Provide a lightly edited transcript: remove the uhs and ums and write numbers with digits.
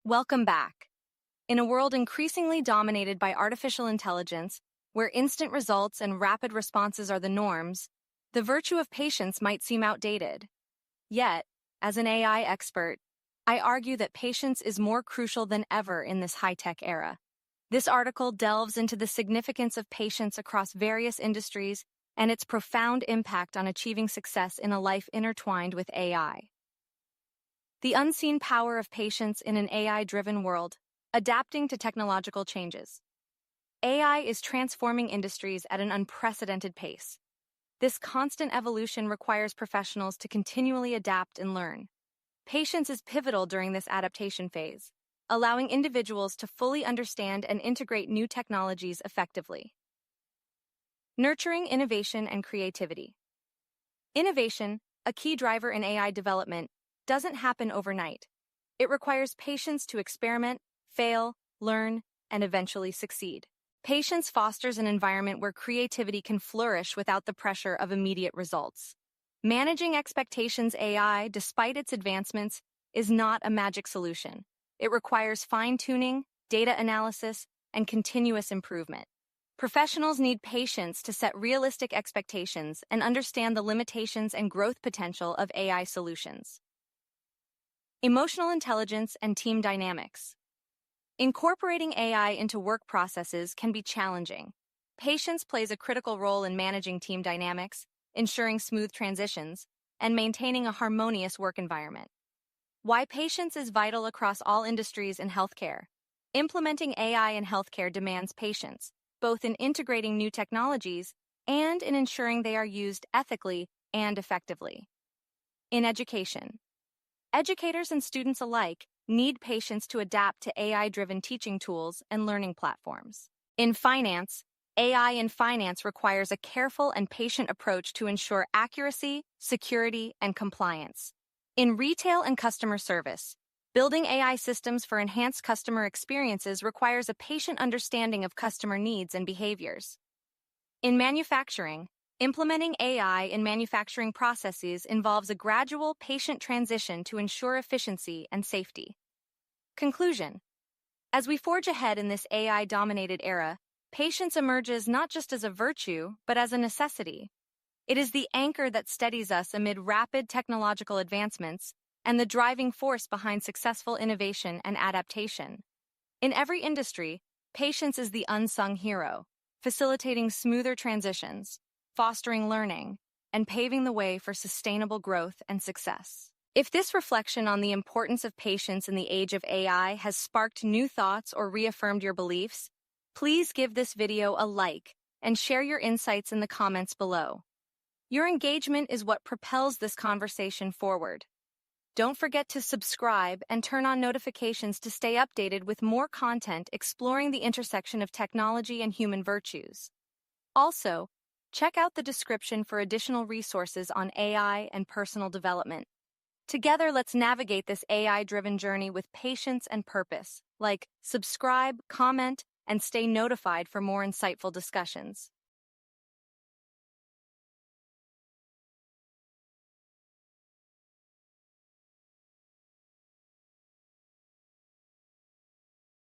Welcome back. In a world increasingly dominated by artificial intelligence, where instant results and rapid responses are the norms, the virtue of patience might seem outdated. Yet, as an AI expert, I argue that patience is more crucial than ever in this high-tech era. This article delves into the significance of patience across various industries and its profound impact on achieving success in a life intertwined with AI. The unseen power of patience in an AI-driven world, adapting to technological changes. AI is transforming industries at an unprecedented pace. This constant evolution requires professionals to continually adapt and learn. Patience is pivotal during this adaptation phase, allowing individuals to fully understand and integrate new technologies effectively. Nurturing innovation and creativity. Innovation, a key driver in AI development, doesn't happen overnight. It requires patience to experiment, fail, learn, and eventually succeed. Patience fosters an environment where creativity can flourish without the pressure of immediate results. Managing expectations AI, despite its advancements, is not a magic solution. It requires fine-tuning, data analysis, and continuous improvement. Professionals need patience to set realistic expectations and understand the limitations and growth potential of AI solutions. Emotional intelligence and team dynamics. Incorporating AI into work processes can be challenging. Patience plays a critical role in managing team dynamics, ensuring smooth transitions, and maintaining a harmonious work environment. Why patience is vital across all industries in healthcare. Implementing AI in healthcare demands patience, both in integrating new technologies and in ensuring they are used ethically and effectively. In education. Educators and students alike need patience to adapt to AI-driven teaching tools and learning platforms. In finance, AI in finance requires a careful and patient approach to ensure accuracy, security, and compliance. In retail and customer service, building AI systems for enhanced customer experiences requires a patient understanding of customer needs and behaviors. In manufacturing, implementing AI in manufacturing processes involves a gradual, patient transition to ensure efficiency and safety. Conclusion. As we forge ahead in this AI-dominated era, patience emerges not just as a virtue, but as a necessity. It is the anchor that steadies us amid rapid technological advancements and the driving force behind successful innovation and adaptation. In every industry, patience is the unsung hero, facilitating smoother transitions, fostering learning, and paving the way for sustainable growth and success. If this reflection on the importance of patience in the age of AI has sparked new thoughts or reaffirmed your beliefs, please give this video a like and share your insights in the comments below. Your engagement is what propels this conversation forward. Don't forget to subscribe and turn on notifications to stay updated with more content exploring the intersection of technology and human virtues. Also, check out the description for additional resources on AI and personal development. Together, let's navigate this AI-driven journey with patience and purpose. Like, subscribe, comment, and stay notified for more insightful discussions.